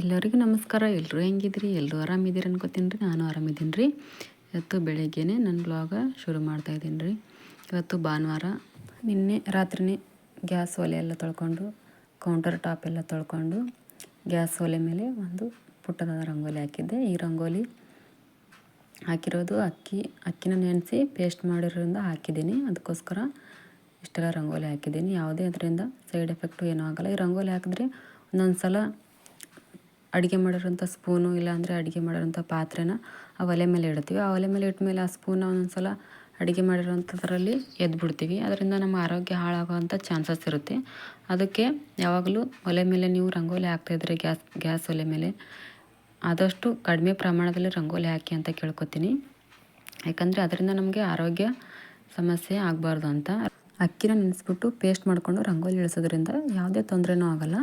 ಎಲ್ಲರಿಗೂ ನಮಸ್ಕಾರ. ಎಲ್ಲರೂ ಹೆಂಗಿದ್ರಿ? ಎಲ್ಲರೂ ಆರಾಮಿದ್ದೀರಿ ಅನ್ಕೋತೀನಿ ರೀ. ನಾನು ಆರಾಮಿದ್ದೀನಿ ರೀ. ಇವತ್ತು ಬೆಳಗ್ಗೆನೇ ನನ್ನ ಬ್ಲಾಗ ಶುರು ಮಾಡ್ತಾಯಿದ್ದೀನಿ ರೀ. ಇವತ್ತು ಭಾನುವಾರ. ನಿನ್ನೆ ರಾತ್ರಿನೇ ಗ್ಯಾಸ್ ಒಲೆ ಎಲ್ಲ ತೊಳ್ಕೊಂಡು, ಕೌಂಟರ್ ಟಾಪ್ ಎಲ್ಲ ತೊಳ್ಕೊಂಡು, ಗ್ಯಾಸ್ ಒಲೆ ಮೇಲೆ ಒಂದು ಪುಟ್ಟದಾದ ರಂಗೋಲಿ ಹಾಕಿದ್ದೆ. ಈ ರಂಗೋಲಿ ಹಾಕಿರೋದು ಅಕ್ಕಿನ ನೆನೆಸಿ ಪೇಸ್ಟ್ ಮಾಡಿರೋದ್ರಿಂದ ಹಾಕಿದ್ದೀನಿ. ಅದಕ್ಕೋಸ್ಕರ ಇಷ್ಟೆಲ್ಲ ರಂಗೋಲಿ ಹಾಕಿದ್ದೀನಿ. ಯಾವುದೇ ಅದರಿಂದ ಸೈಡ್ ಎಫೆಕ್ಟು ಏನೂ ಆಗೋಲ್ಲ. ಈ ರಂಗೋಲಿ ಹಾಕಿದ್ರೆ ಒಂದೊಂದು ಸಲ ಅಡುಗೆ ಮಾಡಿರೋಂಥ ಸ್ಪೂನು ಇಲ್ಲಾಂದರೆ ಅಡುಗೆ ಮಾಡಿರೋಂಥ ಪಾತ್ರೆನ ಆ ಒಲೆ ಮೇಲೆ ಇಡ್ತೀವಿ. ಆ ಒಲೆ ಮೇಲೆ ಇಟ್ಟ ಮೇಲೆ ಆ ಸ್ಪೂನ ಒಂದೊಂದು ಸಲ ಅಡುಗೆ ಮಾಡಿರೋಂಥದ್ರಲ್ಲಿ ಎದ್ಬಿಡ್ತೀವಿ. ಅದರಿಂದ ನಮ್ಮ ಆರೋಗ್ಯ ಹಾಳಾಗೋವಂಥ ಚಾನ್ಸಸ್ ಇರುತ್ತೆ. ಅದಕ್ಕೆ ಯಾವಾಗಲೂ ಒಲೆ ಮೇಲೆ ನೀವು ರಂಗೋಲಿ ಹಾಕ್ತಾಯಿದ್ರೆ ಗ್ಯಾಸ್ ಒಲೆ ಮೇಲೆ ಆದಷ್ಟು ಕಡಿಮೆ ಪ್ರಮಾಣದಲ್ಲಿ ರಂಗೋಲಿ ಹಾಕಿ ಅಂತ ಕೇಳ್ಕೊತೀನಿ. ಯಾಕಂದರೆ ಅದರಿಂದ ನಮಗೆ ಆರೋಗ್ಯ ಸಮಸ್ಯೆ ಆಗಬಾರ್ದು ಅಂತ. ಅಕ್ಕಿನ ನೆನೆಸ್ಬಿಟ್ಟು ಪೇಸ್ಟ್ ಮಾಡಿಕೊಂಡು ರಂಗೋಲಿ ಇಳಿಸೋದ್ರಿಂದ ಯಾವುದೇ ತೊಂದರೆನೂ ಆಗೋಲ್ಲ.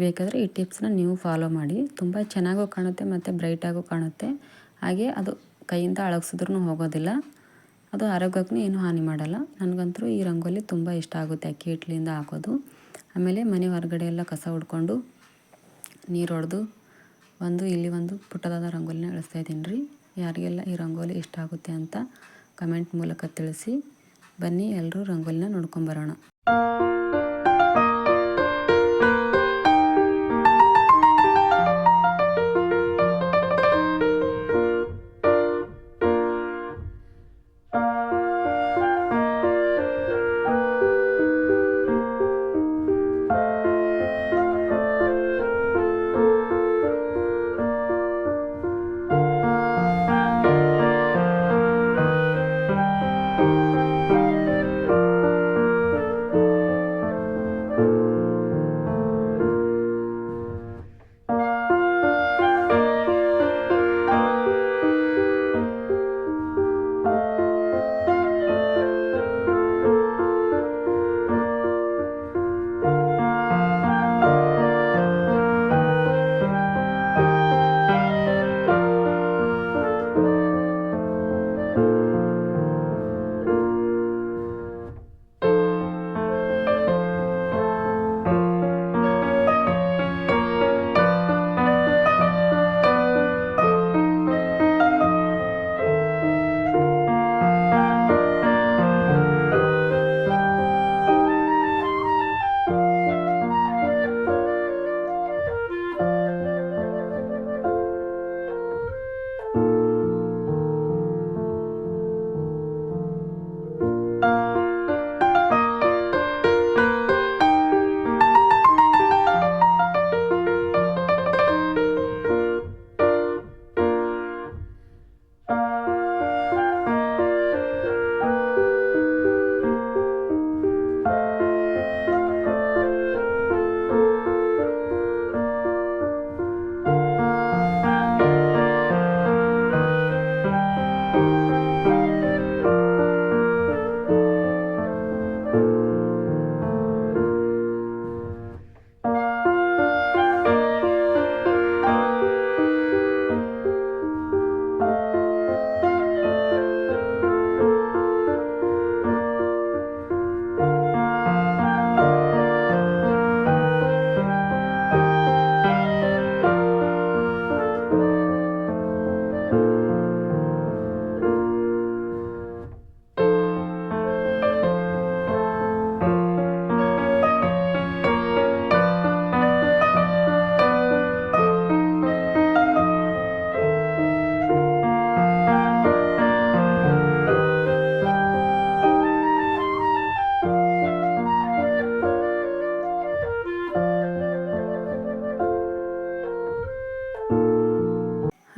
ಬೇಕಾದರೆ ಈ ಟಿಪ್ಸ್ನ ನೀವು ಫಾಲೋ ಮಾಡಿ. ತುಂಬ ಚೆನ್ನಾಗೂ ಕಾಣುತ್ತೆ ಮತ್ತು ಬ್ರೈಟಾಗೂ ಕಾಣುತ್ತೆ. ಹಾಗೆ ಅದು ಕೈಯಿಂದ ಅಳಗ್ಸಿದ್ರೂ ಹೋಗೋದಿಲ್ಲ. ಅದು ಆರೋಗ್ಯಕ್ಕೂ ಏನೂ ಹಾನಿ ಮಾಡಲ್ಲ. ನನಗಂತೂ ಈ ರಂಗೋಲಿ ತುಂಬ ಇಷ್ಟ ಆಗುತ್ತೆ, ಅಕ್ಕಿ ಹಿಟ್ಟಿನಿಂದ ಹಾಕೋದು. ಆಮೇಲೆ ಮನೆ ಹೊರಗಡೆ ಎಲ್ಲ ಕಸ ಹೊಡ್ಕೊಂಡು ನೀರು ಹೊಡೆದು ಇಲ್ಲಿ ಒಂದು ಪುಟ್ಟದಾದ ರಂಗೋಲಿನ ಇಳಿಸ್ತಾಯಿದ್ದೀನಿ ರೀ. ಯಾರಿಗೆಲ್ಲ ಈ ರಂಗೋಲಿ ಇಷ್ಟ ಆಗುತ್ತೆ ಅಂತ ಕಮೆಂಟ್ ಮೂಲಕ ತಿಳಿಸಿ. ಬನ್ನಿ ಎಲ್ಲರೂ ರಂಗೋಲಿನ ನೋಡ್ಕೊಂಬರೋಣ.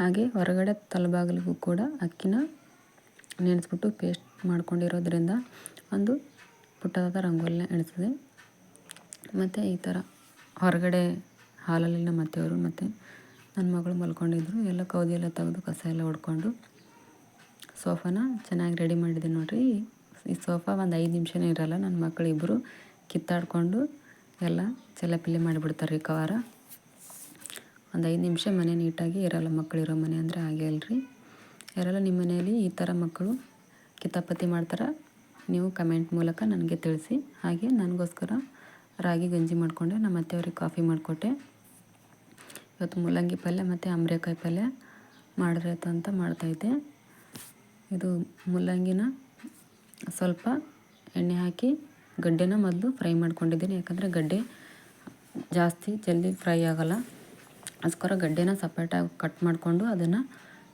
ಹಾಗೆ ಹೊರಗಡೆ ತಲೆಬಾಗಿಲಿಗೂ ಕೂಡ ಅಕ್ಕಿನ ನೆನೆಸ್ಬಿಟ್ಟು ಪೇಸ್ಟ್ ಮಾಡ್ಕೊಂಡಿರೋದ್ರಿಂದ ಒಂದು ಪುಟ್ಟದಾದ ರಂಗೋಲಿನ ಇಳಿಸಿದೆ. ಮತ್ತು ಈ ಥರ ಹೊರಗಡೆ ಹಾಲಲ್ಲಿ ನಮ್ಮ ಅತ್ತೆಯವರು ಮತ್ತು ನನ್ನ ಮಗಳು ಮಲ್ಕೊಂಡಿದ್ರು. ಎಲ್ಲ ಕೌದಿ ಎಲ್ಲ ತೆಗೆದು ಕಸ ಎಲ್ಲ ಹೊಡ್ಕೊಂಡು ಸೋಫಾನ ಚೆನ್ನಾಗಿ ರೆಡಿ ಮಾಡಿದೆ ನೋಡಿರಿ. ಈ ಸೋಫಾ ಒಂದು 5 ನಿಮಿಷನೇ ಇರೋಲ್ಲ. ನನ್ನ ಮಕ್ಕಳಿಬ್ಬರು ಕಿತ್ತಾಡ್ಕೊಂಡು ಎಲ್ಲ ಚೆಲ್ಲಾಪಿಲ್ಲಿ ಮಾಡಿಬಿಡ್ತಾರೆ ರೀ. ಕವರ ಒಂದು 5 ನಿಮಿಷ ಮನೆ ನೀಟಾಗಿ ಇರೋಲ್ಲ. ಮಕ್ಕಳಿರೋ ಮನೆ ಅಂದರೆ ಹಾಗೆ ಅಲ್ರಿ. ಯಾರೆಲ್ಲ ನಿಮ್ಮ ಮನೆಯಲ್ಲಿ ಈ ಥರ ಮಕ್ಕಳು ಕಿತಾಪತಿ ಮಾಡ್ತಾರೆ ನೀವು ಕಮೆಂಟ್ ಮೂಲಕ ನನಗೆ ತಿಳಿಸಿ. ಹಾಗೆ ನನಗೋಸ್ಕರ ರಾಗಿ ಗಂಜಿ ಮಾಡಿಕೊಂಡೆ. ನಮ್ಮ ಅತ್ತೆಯವ್ರಿಗೆ ಕಾಫಿ ಮಾಡಿಕೊಟ್ಟೆ. ಇವತ್ತು ಮೂಲಂಗಿ ಪಲ್ಯ ಮತ್ತು ಅಮರೆಕಾಯಿ ಪಲ್ಯ ಮಾಡಿದ್ರೆ ಅಂತ ಮಾಡ್ತಾಯಿದ್ದೆ. ಇದು ಮೂಲಂಗಿನ ಸ್ವಲ್ಪ ಎಣ್ಣೆ ಹಾಕಿ ಗಡ್ಡೆನ ಮೊದಲು ಫ್ರೈ ಮಾಡ್ಕೊಂಡಿದ್ದೀನಿ. ಯಾಕಂದರೆ ಗಡ್ಡೆ ಜಾಸ್ತಿ ಜಲ್ದಿ ಫ್ರೈ ಆಗೋಲ್ಲ, ಅದಕ್ಕೋಸ್ಕರ ಗಡ್ಡೆನ ಸಪ್ರೇಟಾಗಿ ಕಟ್ ಮಾಡಿಕೊಂಡು ಅದನ್ನು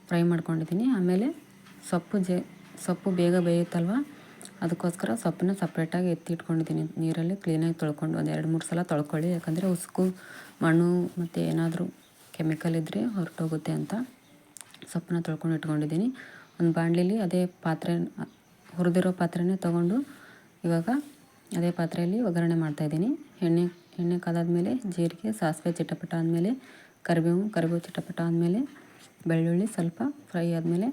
ಫ್ರೈ ಮಾಡ್ಕೊಂಡಿದ್ದೀನಿ. ಆಮೇಲೆ ಸೊಪ್ಪು ಬೇಗ ಬೇಯುತ್ತಲ್ವ, ಅದಕ್ಕೋಸ್ಕರ ಸೊಪ್ಪನ್ನ ಸಪ್ರೇಟಾಗಿ ಎತ್ತಿ ಇಟ್ಕೊಂಡಿದ್ದೀನಿ. ನೀರಲ್ಲಿ ಕ್ಲೀನಾಗಿ ತೊಳ್ಕೊಂಡು ಒಂದು 2-3 ಸಲ ತೊಳ್ಕೊಳ್ಳಿ. ಯಾಕಂದರೆ ಉಸುಕು, ಮಣ್ಣು ಮತ್ತು ಏನಾದರೂ ಕೆಮಿಕಲ್ ಇದ್ದರೆ ಹೊರಟೋಗುತ್ತೆ ಅಂತ ಸೊಪ್ಪನ್ನ ತೊಳ್ಕೊಂಡು ಇಟ್ಕೊಂಡಿದ್ದೀನಿ. ಒಂದು ಬಾಣಲಿಲಿ ಅದೇ ಪಾತ್ರೆ, ಹುರಿದಿರೋ ಪಾತ್ರೆನೇ ತೊಗೊಂಡು ಇವಾಗ ಅದೇ ಪಾತ್ರೆಯಲ್ಲಿ ಒಗ್ಗರಣೆ ಮಾಡ್ತಾಯಿದ್ದೀನಿ. ಎಣ್ಣೆ ಕಾದಾದ್ಮೇಲೆ ಜೀರಿಗೆ, ಸಾಸಿವೆ ಚಿಟಪಟ ಆದಮೇಲೆ ಕರಿಬೇವು ಚಿಟಪಟ ಆದಮೇಲೆ ಬೆಳ್ಳುಳ್ಳಿ ಸ್ವಲ್ಪ ಫ್ರೈ ಆದಮೇಲೆ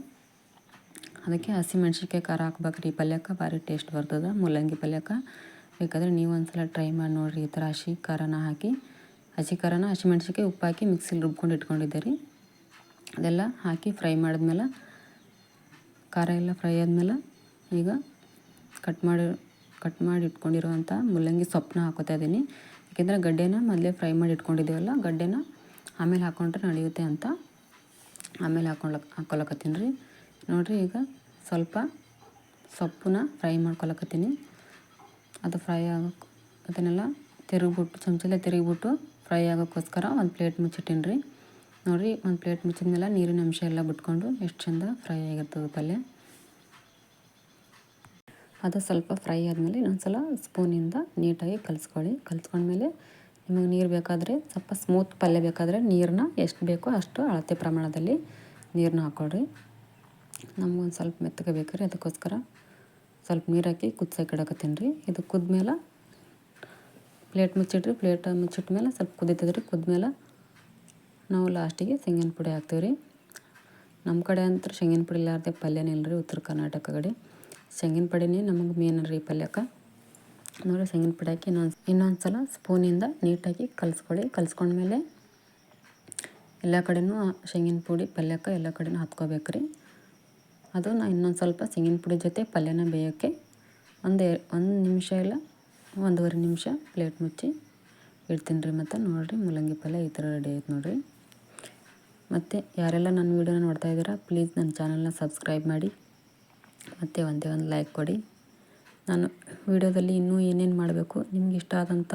ಅದಕ್ಕೆ ಹಸಿಮೆಣ್ಸಿನ್ಕಾಯಿ ಖಾರ ಹಾಕ್ಬೇಕ್ರಿ. ಈ ಪಲ್ಯಕ್ಕೆ ಭಾರಿ ಟೇಸ್ಟ್ ಬರ್ತದೆ. ಮೂಲಂಗಿ ಪಲ್ಯಕ್ಕೆ ಬೇಕಾದರೆ ನೀವು ಒಂದ್ಸಲ ಟ್ರೈ ಮಾಡಿ ನೋಡಿರಿ. ಈ ಥರ ಹಸಿ ಖಾರನ ಹಸಿಮೆಣ್ಸಿನ್ಕಾಯಿ ಉಪ್ಪು ಹಾಕಿ ಮಿಕ್ಸಿಲಿ ರುಬ್ಕೊಂಡು ಇಟ್ಕೊಂಡಿದ್ದೆ ರೀ. ಅದೆಲ್ಲ ಹಾಕಿ ಫ್ರೈ ಮಾಡಿದ್ಮೇಲೆ ಖಾರ ಎಲ್ಲ ಫ್ರೈ ಆದಮೇಲೆ ಈಗ ಕಟ್ ಮಾಡಿ ಇಟ್ಕೊಂಡಿರುವಂಥ ಮೂಲಂಗಿ ಸೊಪ್ಪನ್ನ ಹಾಕೋತಾ ಇದ್ದೀನಿ. ಯಾಕೆಂದರೆ ಗಡ್ಡೆನ ಮೊದಲೇ ಫ್ರೈ ಮಾಡಿ ಇಟ್ಕೊಂಡಿದ್ದೀವಲ್ಲ, ಗಡ್ಡೆನ ಆಮೇಲೆ ಹಾಕ್ಕೊಂಡ್ರೆ ನಡೆಯುತ್ತೆ ಅಂತ ಆಮೇಲೆ ಹಾಕ್ಕೊಳಕತ್ತೀನಿ ರೀ. ನೋಡಿರಿ, ಈಗ ಸ್ವಲ್ಪ ಸೊಪ್ಪನ್ನ ಫ್ರೈ ಮಾಡ್ಕೊಳಕತ್ತೀನಿ. ಅದು ಫ್ರೈ ಆಗೋಕ್ಕೆ ಅದನ್ನೆಲ್ಲ ಚಮಚಲ್ಲೇ ತಿರುಗಿಬಿಟ್ಟು ಫ್ರೈ ಆಗೋಕ್ಕೋಸ್ಕರ ಒಂದು ಪ್ಲೇಟ್ ಮುಚ್ಚಿಟ್ಟೀನಿ ರೀ. ನೋಡಿರಿ, ಒಂದು ಪ್ಲೇಟ್ ಮುಚ್ಚಿದ್ಮೇಲೆ ನೀರಿನ ಅಂಶ ಎಲ್ಲ ಬಿಟ್ಕೊಂಡು ಎಷ್ಟು ಚೆಂದ ಫ್ರೈ ಆಗಿರ್ತದೆ ಪಲ್ಯ. ಅದು ಸ್ವಲ್ಪ ಫ್ರೈ ಆದಮೇಲೆ ಇನ್ನೊಂದ್ಸಲ ಸ್ಪೂನಿಂದ ನೀಟಾಗಿ ಕಲಿಸ್ಕೊಂಡ್ಮೇಲೆ ನಿಮಗೆ ನೀರು ಬೇಕಾದರೆ, ಸ್ವಲ್ಪ ಸ್ಮೂತ್ ಪಲ್ಯ ಬೇಕಾದರೆ ನೀರನ್ನ ಎಷ್ಟು ಬೇಕೋ ಅಷ್ಟು ಅಳತೆ ಪ್ರಮಾಣದಲ್ಲಿ ನೀರನ್ನ ಹಾಕ್ಕೊಳ್ರಿ. ನಮಗೊಂದು ಸ್ವಲ್ಪ ಮೆತ್ತಗೆ ಬೇಕು ರೀ, ಅದಕ್ಕೋಸ್ಕರ ಸ್ವಲ್ಪ ನೀರು ಹಾಕಿ ಕುದಿಸೋಕೆ ರೀ. ಇದು ಕುದ್ಮೇಲೆ ಪ್ಲೇಟ್ ಮುಚ್ಚಿಟ್ಮೇಲೆ ಸ್ವಲ್ಪ ಕುದೀತದ್ರಿ. ಕುದ್ಮೇಲೆ ನಾವು ಲಾಸ್ಟಿಗೆ ಶೇಂಗಿನ ಪುಡಿ ಹಾಕ್ತೀವಿ ರೀ. ನಮ್ಮ ಕಡೆ ಅಂತೂ ಶೇಂಗಿನ ಪುಡಿ ಇಲ್ಲಾರ್ದೆ ಪಲ್ಯನೇ ಇಲ್ಲ ರೀ. ಉತ್ತರ ಕರ್ನಾಟಕ ಕಡೆ ಶೇಂಗಿನ ಪುಡಿನೇ ನಮಗೆ ಮೇನ್ ರೀ ಪಲ್ಯಕ್ಕೆ. ನೋಡಿ, ಶೇಂಗಿನ ಪುಡಿ ಹಾಕಿ ಇನ್ನೊಂದು ಸಲ ಸ್ಪೂನಿಂದ ನೀಟಾಗಿ ಕಲಿಸ್ಕೊಂಡ್ಮೇಲೆ ಎಲ್ಲ ಕಡೆನೂ ಶೇಂಗಿನ ಪುಡಿ ಪಲ್ಯಕ್ಕೆ ಎಲ್ಲ ಕಡೆನೂ ಹತ್ಕೋಬೇಕು ರೀ. ಅದು ನಾನು ಇನ್ನೊಂದು ಸ್ವಲ್ಪ ಶೇಂಗಿನ ಪುಡಿ ಜೊತೆ ಪಲ್ಯನ ಬೇಯೋಕ್ಕೆ ಒಂದು ನಿಮಿಷ ಇಲ್ಲ 1.5 ನಿಮಿಷ ಪ್ಲೇಟ್ ಮುಚ್ಚಿ ಇಡ್ತೀನಿ ರೀ. ಮತ್ತು ನೋಡಿರಿ, ಮೂಲಂಗಿ ಪಲ್ಯ ಈ ಥರ ರೆಡಿ ಆಯ್ತು ನೋಡಿರಿ. ಮತ್ತು ಯಾರೆಲ್ಲ ನನ್ನ ವೀಡಿಯೋನ ನೋಡ್ತಾ ಇದ್ದೀರಾ, ಪ್ಲೀಸ್ ನನ್ನ ಚಾನಲ್ನ ಸಬ್ಸ್ಕ್ರೈಬ್ ಮಾಡಿ ಮತ್ತು ಒಂದೇ ಒಂದು ಲೈಕ್ ಕೊಡಿ. ನಾನು ವೀಡಿಯೋದಲ್ಲಿ ಇನ್ನೂ ಏನೇನು ಮಾಡಬೇಕು, ನಿಮ್ಗೆ ಇಷ್ಟ ಆದಂಥ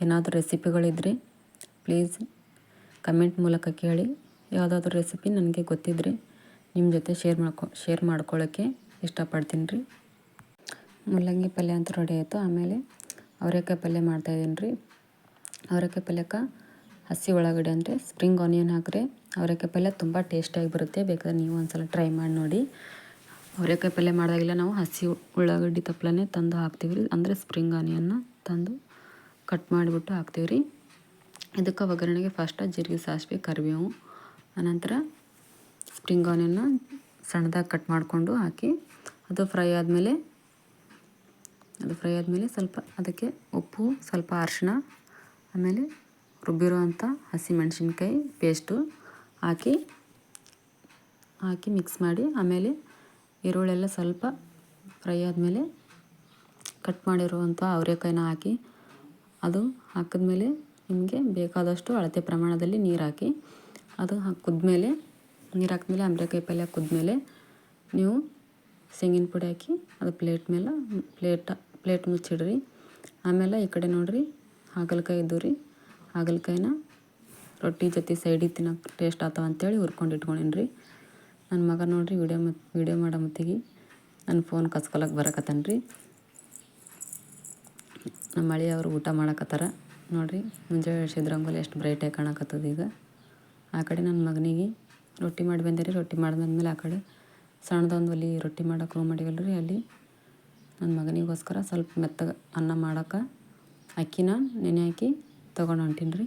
ಏನಾದರೂ ರೆಸಿಪಿಗಳಿದ್ದರೆ ಪ್ಲೀಸ್ ಕಮೆಂಟ್ ಮೂಲಕ ಕೇಳಿ. ಯಾವುದಾದ್ರೂ ರೆಸಿಪಿ ನನಗೆ ಗೊತ್ತಿದ್ದರೆ ನಿಮ್ಮ ಜೊತೆ ಶೇರ್ ಮಾಡ್ಕೊಳ್ಳೋಕ್ಕೆ ಇಷ್ಟಪಡ್ತೀನಿ ರೀ. ಮೂಲಂಗಿ ಪಲ್ಯ ಅಂತ ರೆಡಿ ಆಯಿತು. ಆಮೇಲೆ ಅವರೆಕಾಯಿ ಪಲ್ಯ ಮಾಡ್ತಾಯಿದ್ದೀನಿ ರೀ. ಅವರೆಕಾಯಿ ಪಲ್ಯಕ್ಕೆ ಹಸಿ ಉಳ್ಳಾಗಡ್ಡೆ ಅಂದರೆ ಸ್ಪ್ರಿಂಗ್ ಆನಿಯನ್ ಹಾಕಿದ್ರೆ ಅವರೆಕಾಯಿ ಪಲ್ಯ ತುಂಬ ಟೇಸ್ಟಾಗಿ ಬರುತ್ತೆ. ಬೇಕಾದ್ರೆ ನೀವು ಒಂದ್ಸಲ ಟ್ರೈ ಮಾಡಿ ನೋಡಿ. ಅವರೆಕಾಯಿ ಪಲ್ಯ ಮಾಡಿದಾಗೆಲ್ಲ ನಾವು ಹಸಿ ಉಳ್ಳಾಗಡ್ಡೆ ತಪ್ಪಲನೇ ತಂದು ಹಾಕ್ತೀವಿ ರೀ. ಅಂದರೆ ಸ್ಪ್ರಿಂಗ್ ಆನಿಯನ್ನ ತಂದು ಕಟ್ ಮಾಡಿಬಿಟ್ಟು ಹಾಕ್ತೀವಿ ರೀ. ಇದಕ್ಕೆ ಒಗ್ಗರಣೆಗೆ ಫಸ್ಟ್ ಜೀರಿಗೆ, ಸಾಸಿವೆ, ಕರಿಬೇವು, ಆನಂತರ ಸ್ಪ್ರಿಂಗ್ ಆನಿಯನ್ನ ಸಣ್ಣದಾಗಿ ಕಟ್ ಮಾಡಿಕೊಂಡು ಹಾಕಿ ಅದು ಫ್ರೈ ಆದಮೇಲೆ ಸ್ವಲ್ಪ ಅದಕ್ಕೆ ಉಪ್ಪು, ಸ್ವಲ್ಪ ಅರಿಶಿಣ, ಆಮೇಲೆ ರುಬ್ಬಿರುವಂಥ ಹಸಿಮೆಣ್ಸಿನ್ಕಾಯಿ ಪೇಸ್ಟು ಹಾಕಿ ಮಿಕ್ಸ್ ಮಾಡಿ, ಆಮೇಲೆ ಈರುಳ್ಳೆಲ್ಲ ಸ್ವಲ್ಪ ಫ್ರೈ ಆದಮೇಲೆ ಕಟ್ ಮಾಡಿರುವಂಥ ಅವರೆಕಾಯಿನ ಹಾಕಿ ಅದು ಹಾಕಿದ್ಮೇಲೆ ನಿಮಗೆ ಬೇಕಾದಷ್ಟು ಅಳತೆ ಪ್ರಮಾಣದಲ್ಲಿ ನೀರು ಹಾಕಿ ಅದು ಕುದ್ಮೇಲೆ ನೀರು ಹಾಕಿದ್ಮೇಲೆ ಅವರೆಕಾಯಿ ಪಲ್ಯ ಕುದ್ಮೇಲೆ ನೀವು ಶೇಂಗಿನ ಪುಡಿ ಹಾಕಿ ಅದು ಪ್ಲೇಟ್ ಮುಚ್ಚಿಡ್ರಿ. ಆಮೇಲೆ ಈ ಕಡೆ ನೋಡಿರಿ, ಹಾಗಲಕಾಯಿ ಇದ್ದು ರೀ. ಹಾಗಲಕಾಯಿನ ರೊಟ್ಟಿ ಜೊತೆ ಸೈಡಿಗೆ ತಿನ್ನೋಕೆ ಟೇಸ್ಟ್ ಆಗ್ತಾವ ಅಂತೇಳಿ ಹುರ್ಕೊಂಡು ಇಟ್ಕೊಂಡೀನಿ ರೀ. ನನ್ನ ಮಗ ನೋಡಿರಿ ವಿಡಿಯೋ ಮಾಡೋ ಮತ್ತಿಗೆ ನನ್ನ ಫೋನ್ ಕಸ್ಕೊಳಕ್ಕೆ ಬರಕತ್ತಾನ ರೀ. ನಮ್ಮ ಮಳೆಯವರು ಊಟ ಮಾಡಕತ್ತಾರ ನೋಡಿರಿ. ಮುಂಜಾನೆ ಎಳ್ಸಿದ ರಂಗೋಲಿ ಎಷ್ಟು ಬ್ರೈಟಾಗಿ ಕಾಣಕತ್ತದ. ಈಗ ಆ ಕಡೆ ನನ್ನ ಮಗನಿಗೆ ರೊಟ್ಟಿ ಮಾಡಿ ಬಂದೆ ರೀ. ರೊಟ್ಟಿ ಮಾಡಿದ್ಮೇಲೆ ಆ ಕಡೆ ಸಣ್ಣದೊಂದು ಒಲಿ ರೊಟ್ಟಿ ಮಾಡೋಕೆ ರೂಮ್ ಮಾಡಿವಲ್ಲ ರೀ, ಅಲ್ಲಿ ನನ್ನ ಮಗನಿಗೋಸ್ಕರ ಸ್ವಲ್ಪ ಮೆತ್ತಗೆ ಅನ್ನ ಮಾಡೋಕೆ ಅಕ್ಕಿನ ನೆನೆ ಹಾಕಿ ತೊಗೊಂಡು ಹೊಂಟೀನಿ ರೀ.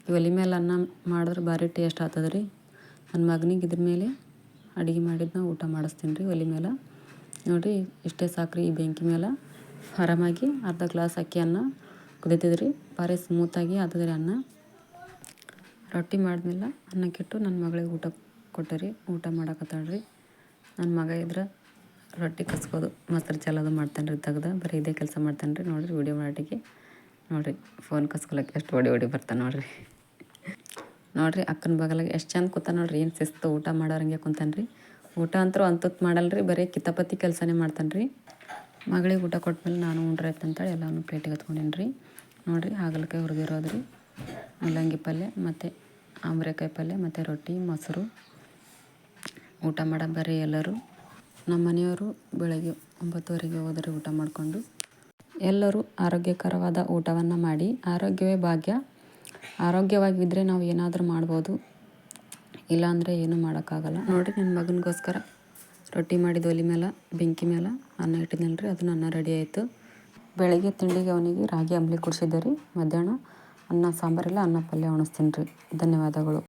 ಈ ಒಲೆ ಮೇಲೆ ಅನ್ನ ಮಾಡಿದ್ರೆ ಭಾರಿ ಟೇಸ್ಟ್ ಆಗ್ತದೆ ರೀ. ನನ್ನ ಮಗನಿಗೆ ಇದ್ರ ಮೇಲೆ ಅಡುಗೆ ಮಾಡಿದ್ನ ಊಟ ಮಾಡಿಸ್ತೀನಿ ರೀ ಒಲೆ ಮೇಲೆ. ನೋಡಿರಿ, ಇಷ್ಟೇ ಸಾಕ್ರಿ. ಈ ಬೆಂಕಿ ಮೇಲೆ ಆರಾಮಾಗಿ ಅರ್ಧ ಗ್ಲಾಸ್ ಅಕ್ಕಿ ಅನ್ನ ಕುದೀತಿದ್ರಿ. ಭಾರಿ ಸ್ಮೂತಾಗಿ ಆಗ್ತದ್ರಿ ಅನ್ನ. ರೊಟ್ಟಿ ಮಾಡಿದ್ಮೇಲೆ ಅನ್ನಕ್ಕಿಟ್ಟು ನನ್ನ ಮಗಳಿಗೆ ಊಟ ಕೊಟ್ಟೆ ರೀ. ಊಟ ಮಾಡಕತ್ತಾಳ್ರಿ. ನನ್ನ ಮಗ ಇದ್ರೆ ರೊಟ್ಟಿ ಕಸ್ಕೋದು, ಮೊಸರು ಚೆಲ್ಲೋದು ಮಾಡ್ತಾನೆ ರೀ. ಬರೀ ಇದೇ ಕೆಲಸ ಮಾಡ್ತಾನೆ ರೀ. ನೋಡಿರಿ, ವೀಡಿಯೋ ಮಾಡೋಟಿಗೆ ನೋಡಿರಿ ಫೋನ್ ಕಸ್ಕೊಳಕ್ಕೆ ಎಷ್ಟು ಹೊಡಿ ಬರ್ತಾನೆ ನೋಡಿರಿ. ನೋಡಿರಿ ಅಕ್ಕನ ಬಗಲಾಗ ಎಷ್ಟು ಚಂದ ಕೂತ ನೋಡ್ರಿ, ಏನು ಶಿಸ್ತು ಊಟ ಮಾಡೋರಂಗೆ ಕುಂತಾನೆ ರೀ. ಊಟ ಅಂತೂ ಅಂತತ್ ಮಾಡಲ್ರಿ, ಬರೀ ಕಿತಾಪತಿ ಕೆಲಸನೇ ಮಾಡ್ತಾನೆ ರೀ. ಮಗಳಿಗೆ ಊಟ ಕೊಟ್ಮೇಲೆ ನಾನು ಉಂಡ್ರೈತೆ ಅಂತೇಳಿ ಎಲ್ಲನೂ ಪ್ಲೇಟಿಗೆ ಹತ್ಕೊಂಡೀನಿ ರೀ. ನೋಡಿರಿ ಹಾಗಲಕಾಯಿ ಹುರಿದಿರೋದು ರೀ, ಮೂಲಂಗಿ ಪಲ್ಯ ಮತ್ತು ಆಮ್ರೆಕಾಯಿ ಪಲ್ಯ ಮತ್ತು ರೊಟ್ಟಿ ಮೊಸರು ಊಟ ಮಾಡೋದು ಬರ್ರಿ ಎಲ್ಲರೂ. ನಮ್ಮ ಮನೆಯವರು ಬೆಳಗ್ಗೆ 9:30ಗೆ ಹೋದರೆ ಊಟ ಮಾಡಿಕೊಂಡು ಎಲ್ಲರೂ ಆರೋಗ್ಯಕರವಾದ ಊಟವನ್ನು ಮಾಡಿ. ಆರೋಗ್ಯವೇ ಭಾಗ್ಯ. ಆರೋಗ್ಯವಾಗಿದ್ದರೆ ನಾವು ಏನಾದರೂ ಮಾಡ್ಬೋದು, ಇಲ್ಲಾಂದರೆ ಏನೂ ಮಾಡೋಕ್ಕಾಗಲ್ಲ. ನೋಡಿ ನನ್ನ ಮಗನಿಗೋಸ್ಕರ ರೊಟ್ಟಿ ಮಾಡಿದ್ದು ಒಲೆ ಮೇಲೆ ಬೆಂಕಿ ಮೇಲೆ ಅನ್ನ ಇಟ್ಟಿದ್ನಲ್ಲ ರೀ, ಅದನ್ನ ಅನ್ನ ರೆಡಿ ಆಯಿತು. ಬೆಳಗ್ಗೆ ತಿಂಡಿಗೆ ಅವನಿಗೆ ರಾಗಿ ಅಂಬಲಿ ಕುಡಿಸಿದ್ದೆ ರೀ. ಮಧ್ಯಾಹ್ನ ಅನ್ನ ಸಾಂಬಾರಿಲ್ಲ, ಅನ್ನ ಪಲ್ಯ ಉಣಿಸ್ತೀನಿ ರೀ. ಧನ್ಯವಾದಗಳು.